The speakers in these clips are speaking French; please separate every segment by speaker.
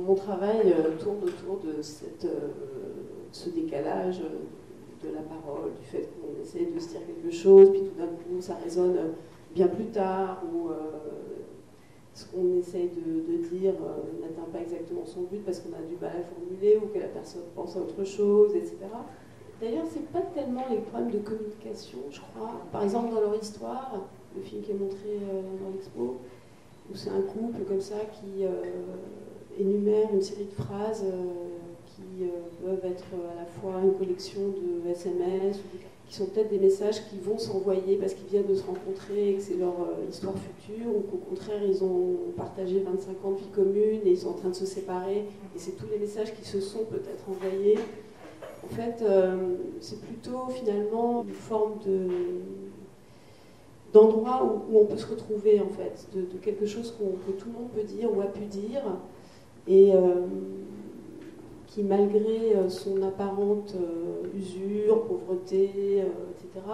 Speaker 1: mon travail tourne autour de ce décalage de la parole, du fait qu'on essaie de se dire quelque chose, puis tout d'un coup ça résonne bien plus tard, ou ce qu'on essaye de dire n'atteint pas exactement son but parce qu'on a du mal à formuler, ou que la personne pense à autre chose, etc. D'ailleurs, c'est pas tellement les problèmes de communication, je crois. Par exemple, dans leur histoire, le film qui est montré dans l'expo, où c'est un couple comme ça qui énumère une série de phrases qui peuvent être à la fois une collection de SMS, qui sont peut-être des messages qui vont s'envoyer parce qu'ils viennent de se rencontrer et que c'est leur histoire future, ou qu'au contraire ils ont partagé 25 ans de vie commune et ils sont en train de se séparer, et c'est tous les messages qui se sont peut-être envoyés. En fait, c'est plutôt finalement une forme d'endroit où on peut se retrouver, en fait, de quelque chose que tout le monde peut dire ou a pu dire, et qui, malgré son apparente usure, pauvreté, etc.,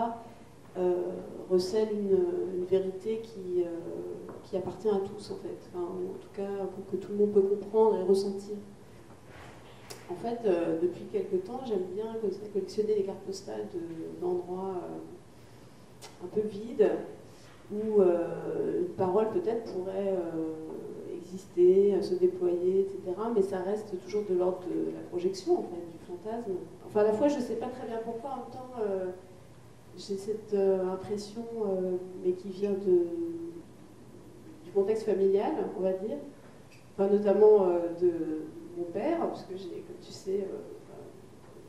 Speaker 1: recèle une vérité qui appartient à tous, en fait, enfin, en tout cas que tout le monde peut comprendre et ressentir. En fait, depuis quelque temps, j'aime bien collectionner des cartes postales d'endroits un peu vides, où une parole peut-être pourrait exister, se déployer, etc. Mais ça reste toujours de l'ordre de la projection, en fait, du fantasme. Enfin, à la fois, je ne sais pas très bien pourquoi, en même temps, j'ai cette impression, mais qui vient du contexte familial, on va dire, enfin, notamment de mon père, parce que j'ai, comme tu sais,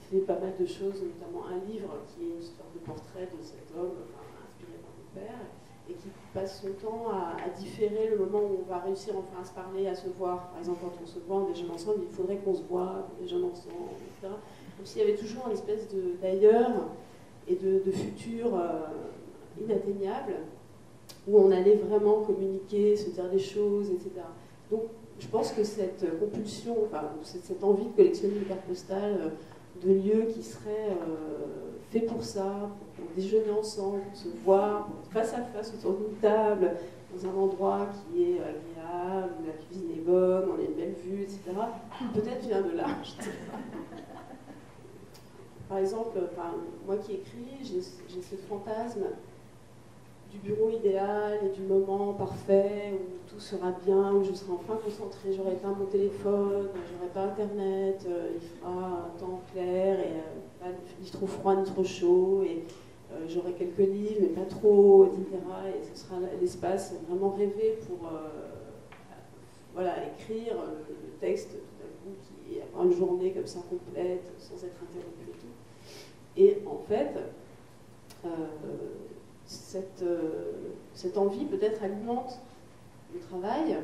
Speaker 1: fait pas mal de choses, notamment un livre qui est une histoire de portrait de cet homme, inspiré par mon père, et qui passe son temps à différer le moment où on va réussir enfin à se parler, à se voir. Par exemple, quand on se voit, on déjeune ensemble, il faudrait qu'on se voit, qu'on déjeune ensemble, etc. Comme s'il y avait toujours une espèce d'ailleurs et de futur inatteignable, où on allait vraiment communiquer, se dire des choses, etc. Donc, je pense que cette compulsion, enfin, cette envie de collectionner des cartes postales de lieux qui seraient faits pour ça, pour déjeuner ensemble, pour se voir, face à face autour d'une table, dans un endroit qui est agréable, où la cuisine est bonne, on a une belle vue, etc. Peut-être vient de là, je sais pas. Par exemple, moi qui écris, j'ai ce fantasme du bureau idéal et du moment parfait où tout sera bien, où je serai enfin concentrée, j'aurai éteint mon téléphone, j'aurai pas internet, il fera un temps clair et pas ni trop froid ni trop chaud, et j'aurai quelques livres mais pas trop, etc. Et ce sera l'espace vraiment rêvé pour voilà, écrire le texte tout à coup qui avoir une journée comme ça complète sans être interrompu et tout. Et en fait, cette envie peut-être alimente le travail,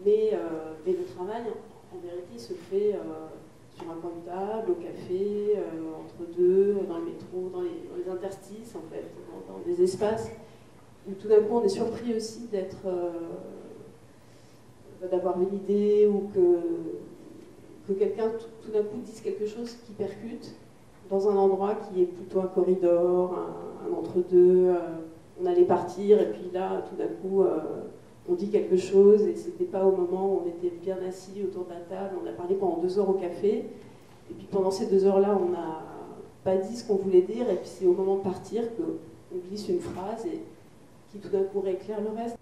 Speaker 1: mais le travail en vérité se fait sur un coin de table, au café, entre deux, dans le métro, dans les interstices en fait, dans des espaces où tout d'un coup on est surpris aussi d'avoir une idée, ou que quelqu'un tout d'un coup dise quelque chose qui percute dans un endroit qui est plutôt un corridor, un entre-deux, on allait partir et puis là tout d'un coup on dit quelque chose, et c'était pas au moment où on était bien assis autour de la table, on a parlé pendant 2 heures au café, et puis pendant ces 2 heures-là on n'a pas dit ce qu'on voulait dire, et puis c'est au moment de partir qu'on glisse une phrase et qui tout d'un coup rééclaire le reste.